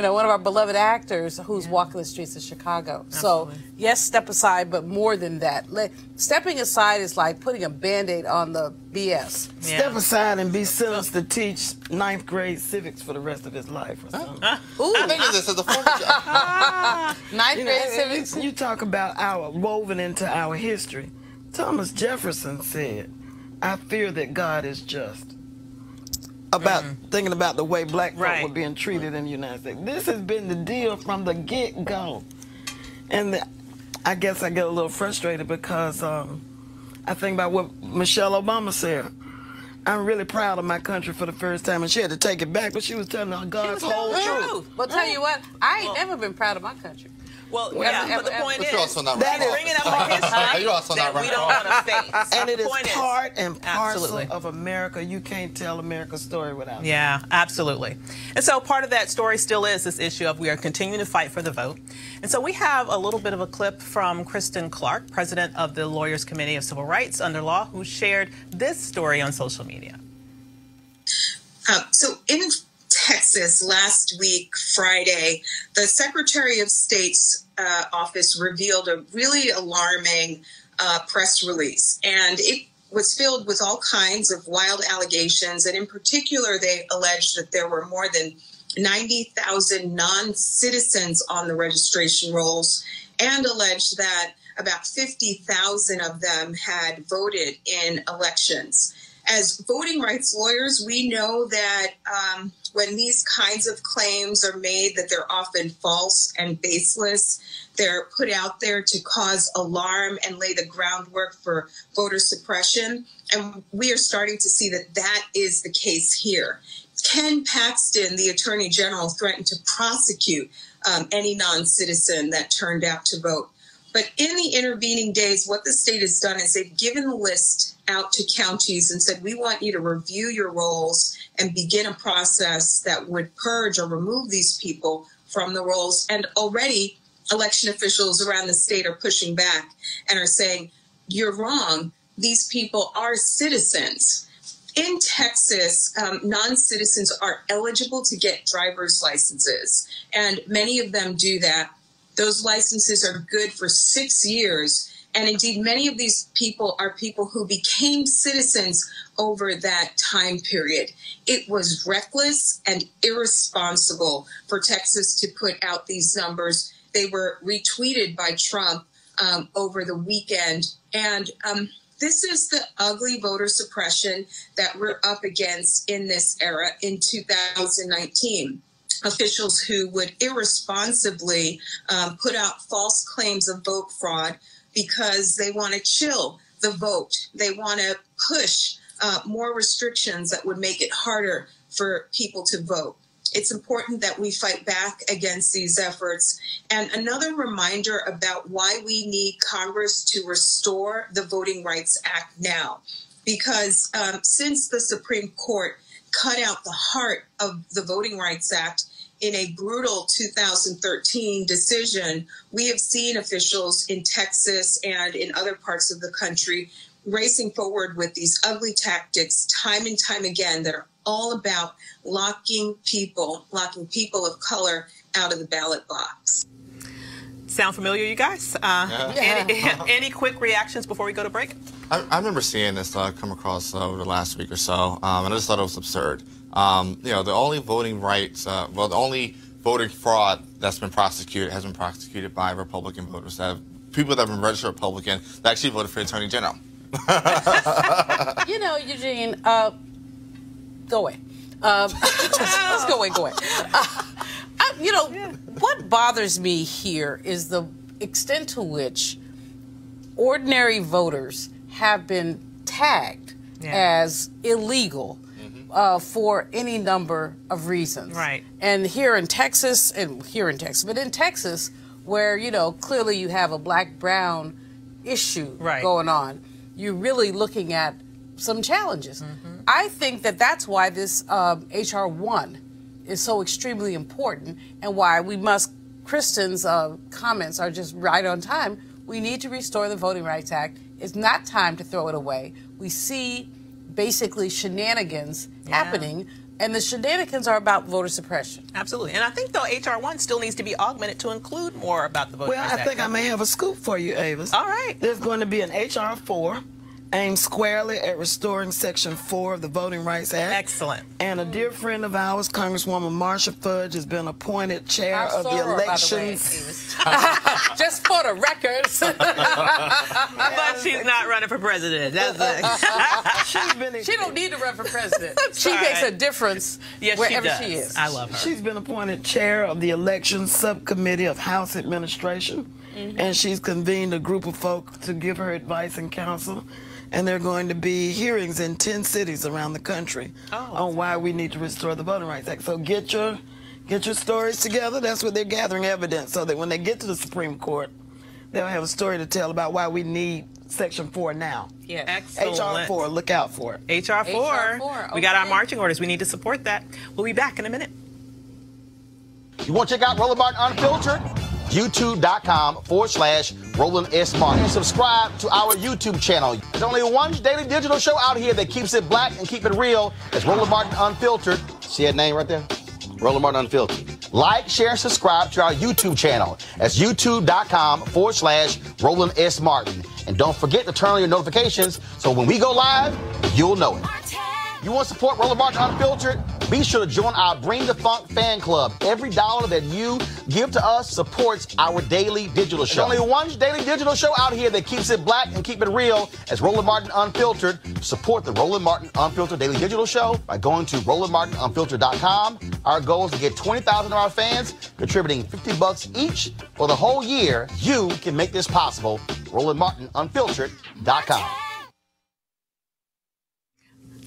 our beloved actors who's walking the streets of Chicago. Absolutely. So yes, step aside, but more than that. Stepping aside is like putting a Band-Aid on the BS. Step aside and be sentenced to teach 9th grade civics for the rest of his life or something. I think of this as a form of 9th grade civics. You talk about our woven into our history. Thomas Jefferson said, "I fear that God is just." Thinking about the way black folk were being treated in the United States. This has been the deal from the get-go. And I guess I get a little frustrated because I think about what Michelle Obama said. I'm really proud of my country for the first time, and she had to take it back, but she was telling God's whole truth. But tell you what, I ain't never been proud of my country. Well, yeah, but the point is, you're also not that is bringing up a history you're also not that we don't want to face. And it is Point part and parcel absolutely. of America. You can't tell America's story without it. Yeah, absolutely. And so part of that story still is this issue of we are continuing to fight for the vote. And so we have a little bit of a clip from Kristen Clark, president of the Lawyers Committee of Civil Rights under Law, who shared this story on social media. So in Texas last week, Friday, the Secretary of State's office revealed a really alarming press release. And it was filled with all kinds of wild allegations. And in particular, they alleged that there were more than 90,000 non-citizens on the registration rolls, and alleged that about 50,000 of them had voted in elections. As voting rights lawyers, we know that when these kinds of claims are made, that they're often false and baseless. They're put out there to cause alarm and lay the groundwork for voter suppression. And we are starting to see that that is the case here. Ken Paxton, the Attorney General, threatened to prosecute any non-citizen that turned out to vote. But in the intervening days, what the state has done is they've given the list out to counties and said, we want you to review your rolls and begin a process that would purge or remove these people from the rolls. And already election officials around the state are pushing back and are saying, you're wrong. These people are citizens. In Texas, non-citizens are eligible to get driver's licenses, and many of them do that. Those licenses are good for 6 years. And indeed, many of these people are people who became citizens over that time period. It was reckless and irresponsible for Texas to put out these numbers. They were retweeted by Trump over the weekend. And this is the ugly voter suppression that we're up against in this era in 2019. Officials who would irresponsibly put out false claims of vote fraud because they want to chill the vote. They want to push more restrictions that would make it harder for people to vote. It's important that we fight back against these efforts. And another reminder about why we need Congress to restore the Voting Rights Act now, because since the Supreme Court cut out the heart of the Voting Rights Act in a brutal 2013 decision, we have seen officials in Texas and in other parts of the country racing forward with these ugly tactics time and time again that are all about locking people of color out of the ballot box. Sound familiar, you guys? Any quick reactions before we go to break? I remember seeing this come across over the last week or so, and I just thought it was absurd. The only voting rights, the only voting fraud that's been prosecuted has been prosecuted by Republican voters. People that have been registered Republican that actually voted for the Attorney General. Eugene, go away. Let's go away. What bothers me here is the extent to which ordinary voters have been tagged as illegal for any number of reasons. Right. And here in Texas, but in Texas, where, clearly you have a black-brown issue going on, you're really looking at some challenges. I think that that's why this H.R. 1 is so extremely important, and why Kristen's comments are just right on time. We need to restore the Voting Rights Act. It's not time to throw it away. We see basically shenanigans happening, and the shenanigans are about voter suppression. Absolutely. And I think, though, H.R. 1 still needs to be augmented to include more about the Voting Rights Act. Well, I think I may have a scoop for you, Avis. All right. There's going to be an H.R. 4 aimed squarely at restoring Section 4 of the Voting Rights Act. Excellent. And a dear friend of ours, Congresswoman Marsha Fudge, has been appointed chair of the elections. Just for the record. But she's not running for president. She don't need to run for president. She makes a difference wherever she is. I love her. She's been appointed chair of the Elections Subcommittee of House Administration, and she's convened a group of folk to give her advice and counsel. And there are going to be hearings in 10 cities around the country on why we need to restore the Voting Rights Act. So get your Get your stories together. That's what they're gathering evidence so that when they get to the Supreme Court, they'll have a story to tell about why we need Section 4 now. Yes. Excellent. HR 4, look out for it. HR 4. Okay. We got our marching orders. We need to support that. We'll be back in a minute. You want to check out Roland Martin Unfiltered? YouTube.com/Roland S. Martin. And subscribe to our YouTube channel. There's only one daily digital show out here that keeps it black and keep it real. It's Roland Martin Unfiltered. See that name right there? Roland Martin Unfiltered. Like, share, and subscribe to our YouTube channel. That's youtube.com/Roland S. Martin. And don't forget to turn on your notifications so when we go live, you'll know it. You want to support Roland Martin Unfiltered? Be sure to join our Bring the Funk fan club. Every dollar that you give to us supports our daily digital show. There's only one daily digital show out here that keeps it black and keep it real. It's Roland Martin Unfiltered. Support the Roland Martin Unfiltered daily digital show by going to RolandMartinUnfiltered.com. Our goal is to get 20,000 of our fans contributing $50 each for the whole year. You can make this possible. RolandMartinUnfiltered.com.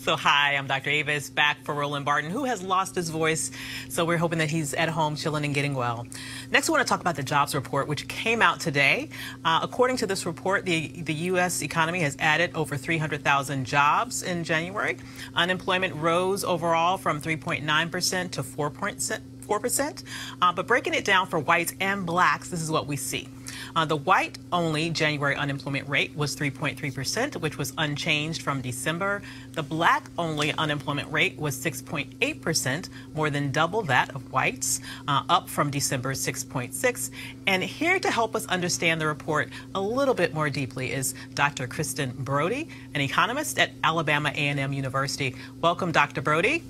So hi, I'm Dr. Avis, back for Roland Martin, who has lost his voice. So we're hoping that he's at home chilling and getting well. Next, we want to talk about the jobs report, which came out today. According to this report, the U.S. economy has added over 300,000 jobs in January. Unemployment rose overall from 3.9% to 4%. But breaking it down for whites and blacks, this is what we see. The white-only January unemployment rate was 3.3%, which was unchanged from December. The black-only unemployment rate was 6.8%, more than double that of whites, up from December's 6.6%. And here to help us understand the report a little bit more deeply is Dr. Kristen Brody, an economist at Alabama A&M University. Welcome, Dr. Brody.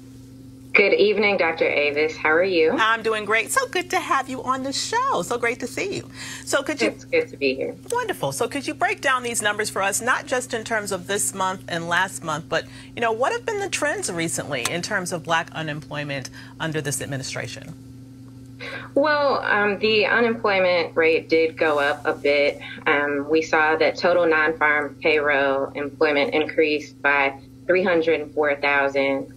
Good evening, Dr. Avis. How are you? I'm doing great. So good to have you on the show. So great to see you. So could you? It's good to be here. Wonderful. So could you break down these numbers for us, not just in terms of this month and last month, but what have been the trends recently in terms of black unemployment under this administration? Well, the unemployment rate did go up a bit. We saw that total non-farm payroll employment increased by 304,000,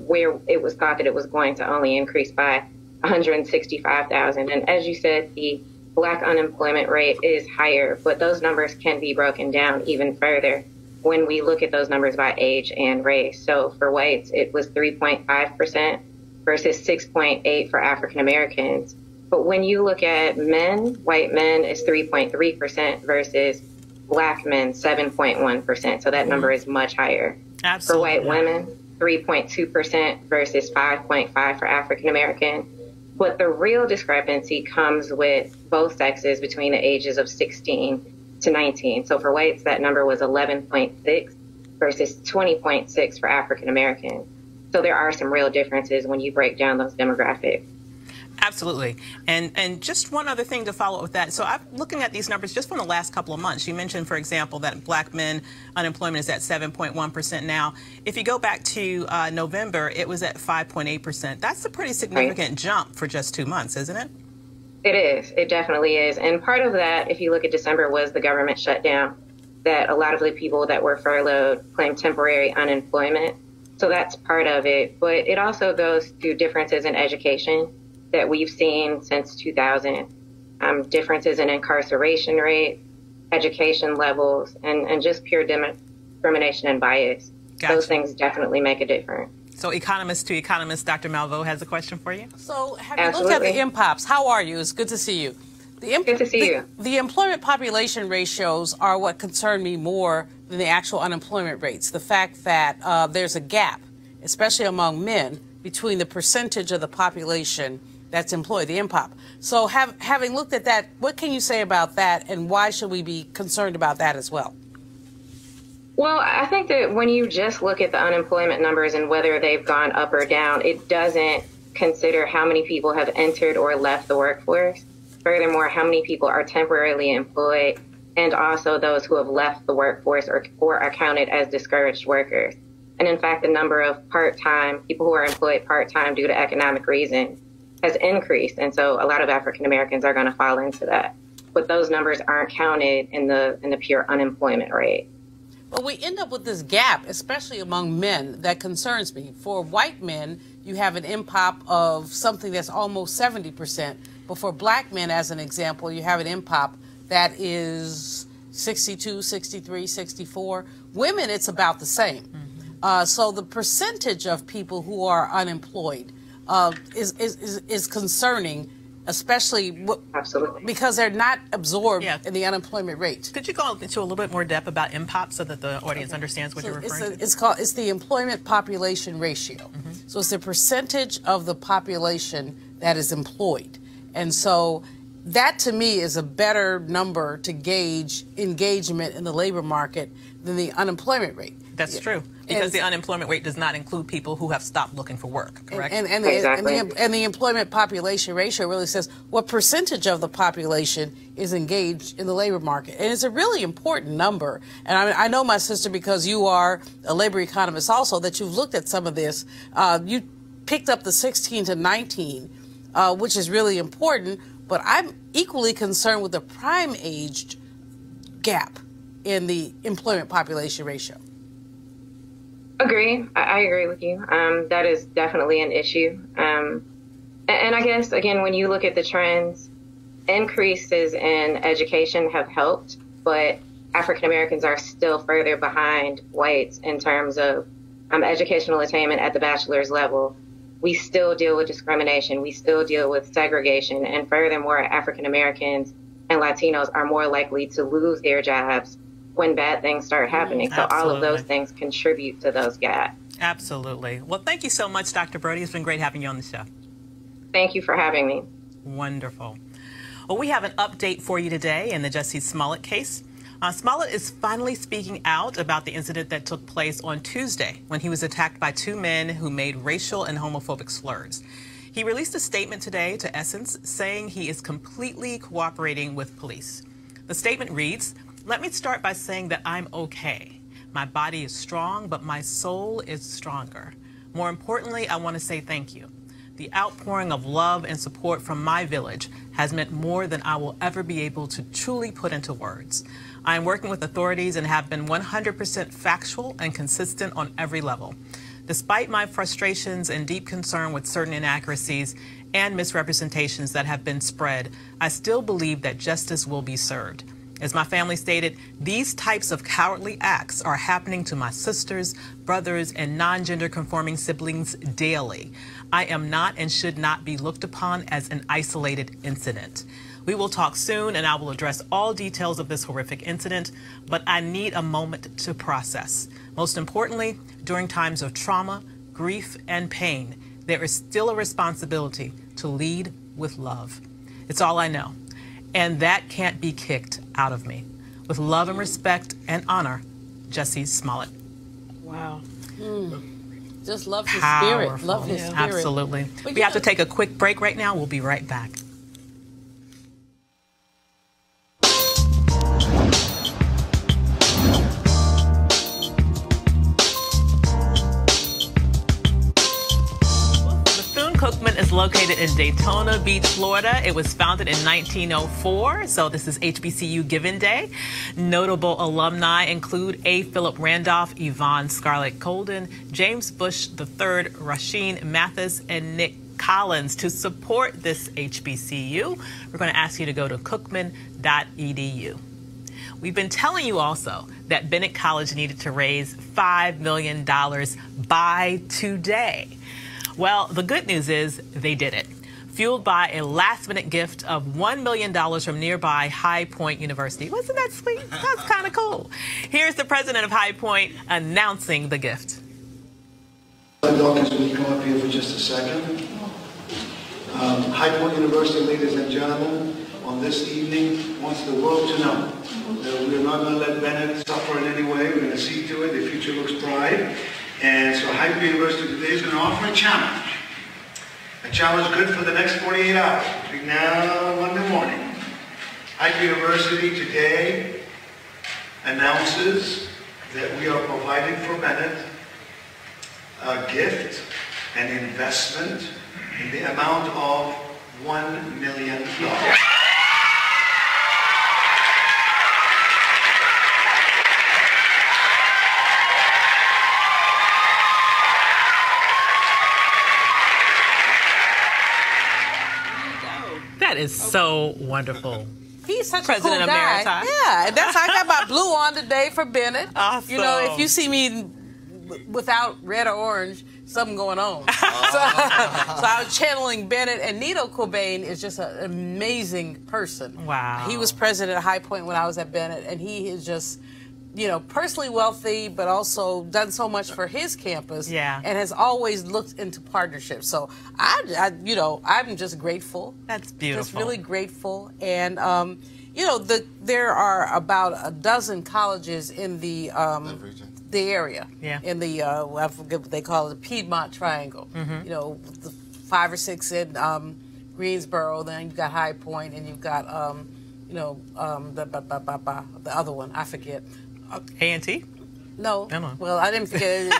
where it was thought that it was going to only increase by 165,000. And as you said, the black unemployment rate is higher, but those numbers can be broken down even further when we look at those numbers by age and race. So for whites, it was 3.5% versus 6.8% for African Americans. But when you look at men, white men is 3.3% versus black men 7.1%. So that number is much higher. Absolutely. For white women, 3.2% versus 5.5% for African American. But the real discrepancy comes with both sexes between the ages of 16 to 19. So for whites, that number was 11.6 versus 20.6 for African American. So there are some real differences when you break down those demographics. Absolutely. And just one other thing to follow up with that. So I'm looking at these numbers just from the last couple of months. You mentioned, for example, that black men unemployment is at 7.1% now. If you go back to November, it was at 5.8%. That's a pretty significant jump for just 2 months, isn't it? It is. It definitely is. And part of that, if you look at December, was the government shutdown, that a lot of the people that were furloughed claimed temporary unemployment. So that's part of it. But it also goes to differences in education that we've seen since 2000, differences in incarceration rate, education levels, and just pure discrimination and bias. Gotcha. Those things definitely make a difference. So economist to economist, Dr. Malveaux has a question for you. So have you looked at the MPOPs? How are you? It's good to see you. Good to see you. The employment population ratios are what concern me more than the actual unemployment rates. The fact that there's a gap, especially among men, between the percentage of the population that's employed, the MPOP. So having looked at that, what can you say about that, and why should we be concerned about that as well? Well, I think that when you just look at the unemployment numbers and whether they've gone up or down, it doesn't consider how many people have entered or left the workforce. Furthermore, how many people are temporarily employed, and also those who have left the workforce or are counted as discouraged workers. And in fact, the number of people who are employed part-time due to economic reasons has increased. And so a lot of African Americans are going to fall into that. But those numbers aren't counted in the pure unemployment rate. Well, we end up with this gap, especially among men, that concerns me. For white men, you have an impop of something that's almost 70%. But for black men, as an example, you have an impop that is 62, 63, 64. Women, it's about the same. So the percentage of people who are unemployed is concerning, especially because they're not absorbed in the unemployment rate. Could you go into a little bit more depth about IMPOP so that the audience understands what you're referring to? It's the employment population ratio. So it's the percentage of the population that is employed. And so that to me is a better number to gauge engagement in the labor market than the unemployment rate. That's true. Because the unemployment rate does not include people who have stopped looking for work, correct? And the employment population ratio really says what percentage of the population is engaged in the labor market. And it's a really important number. And I know, my sister, because you are a labor economist also, that you've looked at some of this. You picked up the 16 to 19, which is really important. But I'm equally concerned with the prime-aged gap in the employment population ratio. Agree. I agree with you. That is definitely an issue. And I guess, again, when you look at the trends, increases in education have helped, but African Americans are still further behind whites in terms of educational attainment at the bachelor's level. We still deal with discrimination. We still deal with segregation. And furthermore, African Americans and Latinos are more likely to lose their jobs when bad things start happening. So all of those things contribute to those gaps. Absolutely. Well, thank you so much, Dr. Brody. It's been great having you on the show. Thank you for having me. Wonderful. Well, we have an update for you today in the Jussie Smollett case. Smollett is finally speaking out about the incident that took place on Tuesday when he was attacked by two men who made racial and homophobic slurs. He released a statement today to Essence saying he is completely cooperating with police. The statement reads, "Let me start by saying that I'm okay. My body is strong, but my soul is stronger. More importantly, I want to say thank you. The outpouring of love and support from my village has meant more than I will ever be able to truly put into words. I am working with authorities and have been 100% factual and consistent on every level. Despite my frustrations and deep concern with certain inaccuracies and misrepresentations that have been spread, I still believe that justice will be served. As my family stated, these types of cowardly acts are happening to my sisters, brothers, and non-gender conforming siblings daily. I am not and should not be looked upon as an isolated incident. We will talk soon, and I will address all details of this horrific incident, but I need a moment to process. Most importantly, during times of trauma, grief, and pain, there is still a responsibility to lead with love. It's all I know, and that can't be kicked out of me. With love and respect and honor, Jussie Smollett." Wow. Just love his spirit. Love his spirit. Absolutely. We have to take a quick break right now. We'll be right back. Cookman is located in Daytona Beach, Florida. It was founded in 1904, so this is HBCU Giving Day. Notable alumni include A. Philip Randolph, Yvonne Scarlett Colden, James Bush III, Rasheen Mathis, and Nick Collins. To support this HBCU, we're going to ask you to go to cookman.edu. We've been telling you also that Bennett College needed to raise $5 million by today. Well, the good news is they did it, fueled by a last-minute gift of $1 million from nearby High Point University. Wasn't that sweet? That's kind of cool. Here's the president of High Point announcing the gift. Dawkins, will you come up here for just a second? High Point University, ladies and gentlemen, on this evening wants the world to know that we're not going to let Bennett suffer in any way. We're going to see to it. The future looks bright. And so High Point University today is going to offer a challenge. A challenge good for the next 48 hours, between now and Monday morning. High Point University today announces that we are providing for Bennett a gift, an investment in the amount of $1 million. That is so wonderful. He's such President a cool guy. Emeritus. Yeah, and that's I got my blue on today for Bennett. Awesome. You know, if you see me without red or orange, something going on. So I was channeling Bennett, and Nito Cobain is just an amazing person. Wow. He was president at High Point when I was at Bennett, and he is just, you know, personally wealthy, but also done so much for his campus. Yeah. And has always looked into partnerships. So you know, I'm just grateful. That's beautiful. Just really grateful. And you know, there are about a dozen colleges in the area. Yeah. In the I forget what they call it, the Piedmont Triangle. Mhm. You know, the 5 or 6 in Greensboro. Then you've got High Point, and you've got you know, the other one. I forget. A&T? No. Emma. Well, I didn't forget.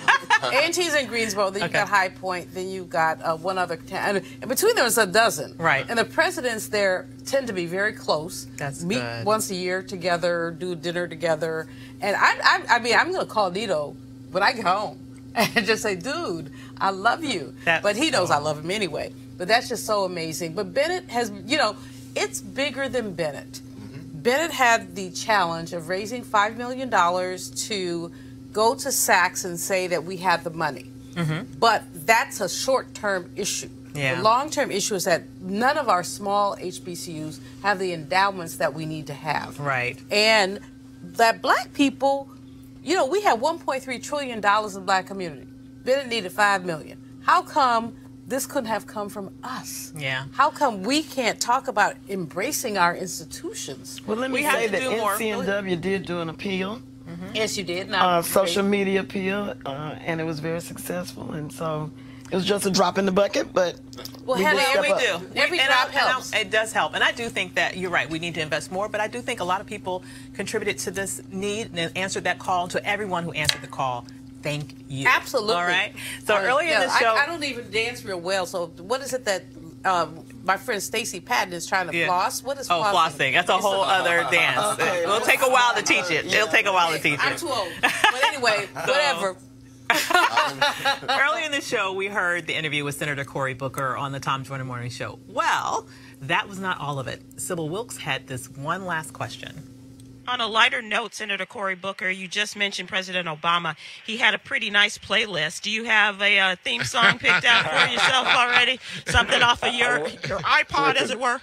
A&T's in Greensboro. Then you've got High Point. Then you've got one other town. And between them is a dozen. Right. And the presidents there tend to be very close. That's Meet good. once a year together, do dinner together. And I mean, I'm going to call Nito when I get home and just say, dude, I love you. But he knows I love him anyway. But that's just so amazing. But Bennett has, you know, it's bigger than Bennett. Bennett had the challenge of raising $5 million to go to Saks and say that we had the money. But that's a short-term issue. Yeah. The long-term issue is that none of our small HBCUs have the endowments that we need to have. Right. And that black people, you know, we have $1.3 trillion in the black community. Bennett needed $5 million. How come this couldn't have come from us? Yeah. How come we can't talk about embracing our institutions? Well, let me say that NCNW did do an appeal. Yes, you did. Social media appeal, and it was very successful. And so it was just a drop in the bucket, but well, we did step we up. do. Every And drop helps. It does help. And I do think that you're right. We need to invest more. But I do think a lot of people contributed to this need and answered that call. To everyone who answered the call, thank you. Absolutely. All right. So earlier in the show, I don't even dance real well. So what is it that my friend Stacey Patton is trying to floss? What is flossing? Flossing. That's a whole other dance. Okay. It'll take a while to teach it. It'll take a while to teach I'm it. too old. But anyway, whatever. Early in the show, we heard the interview with Senator Cory Booker on the Tom Joyner Morning Show. Well, that was not all of it. Sybil Wilkes had this one last question. On a lighter note, Senator Cory Booker, you just mentioned President Obama. He had a pretty nice playlist. Do you have a theme song picked out for yourself already? Something off of your iPod, as it were?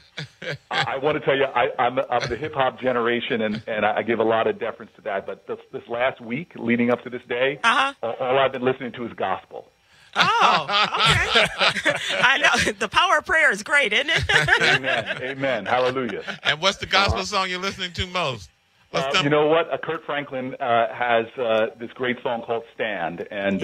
I want to tell you, I'm the hip-hop generation, and I give a lot of deference to that. But this last week, leading up to this day, all I've been listening to is gospel. Oh, okay. I know. The power of prayer is great, isn't it? Amen. Amen. Hallelujah. And what's the gospel song you're listening to most? You know what? Kurt Franklin has this great song called Stand. And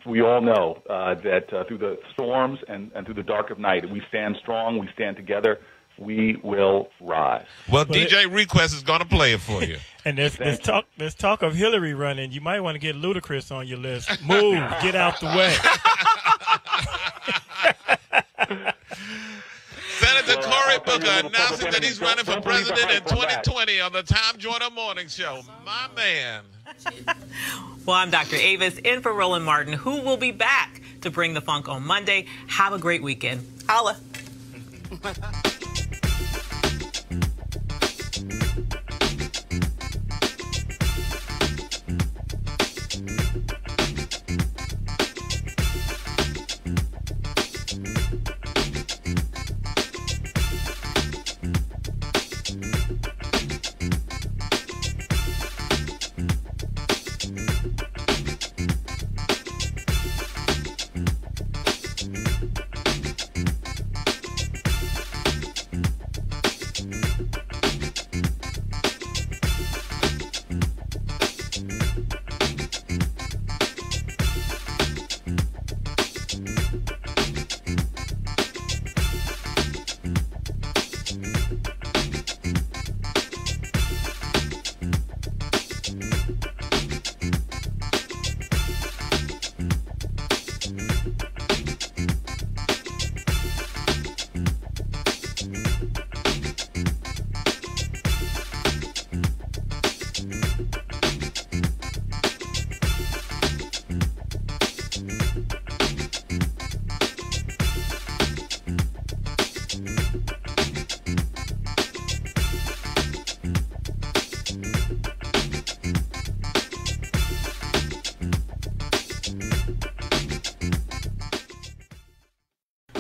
we all know that through the storms and through the dark of night, we stand strong, we stand together, we will rise. Well, DJ Request is going to play it for you. And there's talk of Hillary running. You might want to get Ludacris on your list. Move, get out the way. Senator Cory Booker announcing that he's running for president in 2020 on the Tom Joyner Morning Show. My man. Well, I'm Dr. Avis, in for Roland Martin, who will be back to bring the funk on Monday. Have a great weekend. Holla.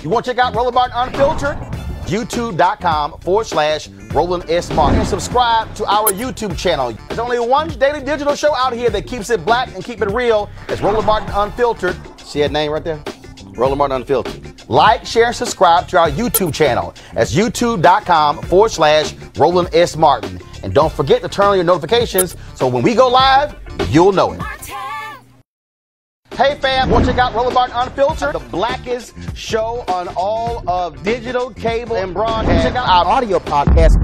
You want to check out Roland Martin Unfiltered? YouTube.com/Roland S. Martin. And subscribe to our YouTube channel. There's only one daily digital show out here that keeps it black and keep it real. It's Roland Martin Unfiltered. See that name right there? Roland Martin Unfiltered. Like, share, and subscribe to our YouTube channel. That's YouTube.com/Roland S. Martin. And don't forget to turn on your notifications so when we go live, you'll know it. Hey fam, want to check out Roland Martin Unfiltered, the blackest show on all of digital, cable, and broadcast. Check out our audio podcast.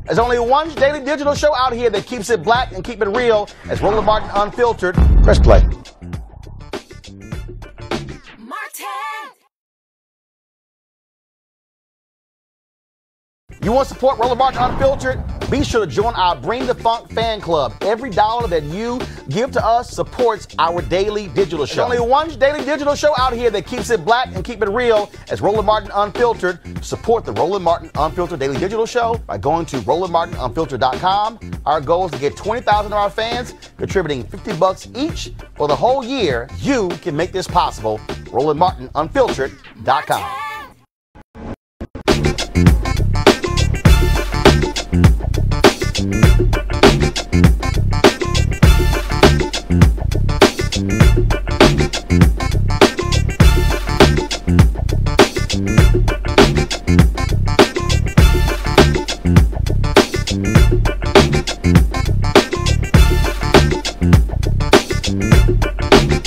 There's only one daily digital show out here that keeps it black and keep it real. It's Roland Martin Unfiltered. Press play. You want to support Roland Martin Unfiltered? Be sure to join our Bring the Funk fan club. Every dollar that you give to us supports our daily digital show. There's only one daily digital show out here that keeps it black and keep it real. It's Roland Martin Unfiltered. Support the Roland Martin Unfiltered daily digital show by going to RolandMartinUnfiltered.com. Our goal is to get 20,000 of our fans contributing $50 each for the whole year. You can make this possible. RolandMartinUnfiltered.com.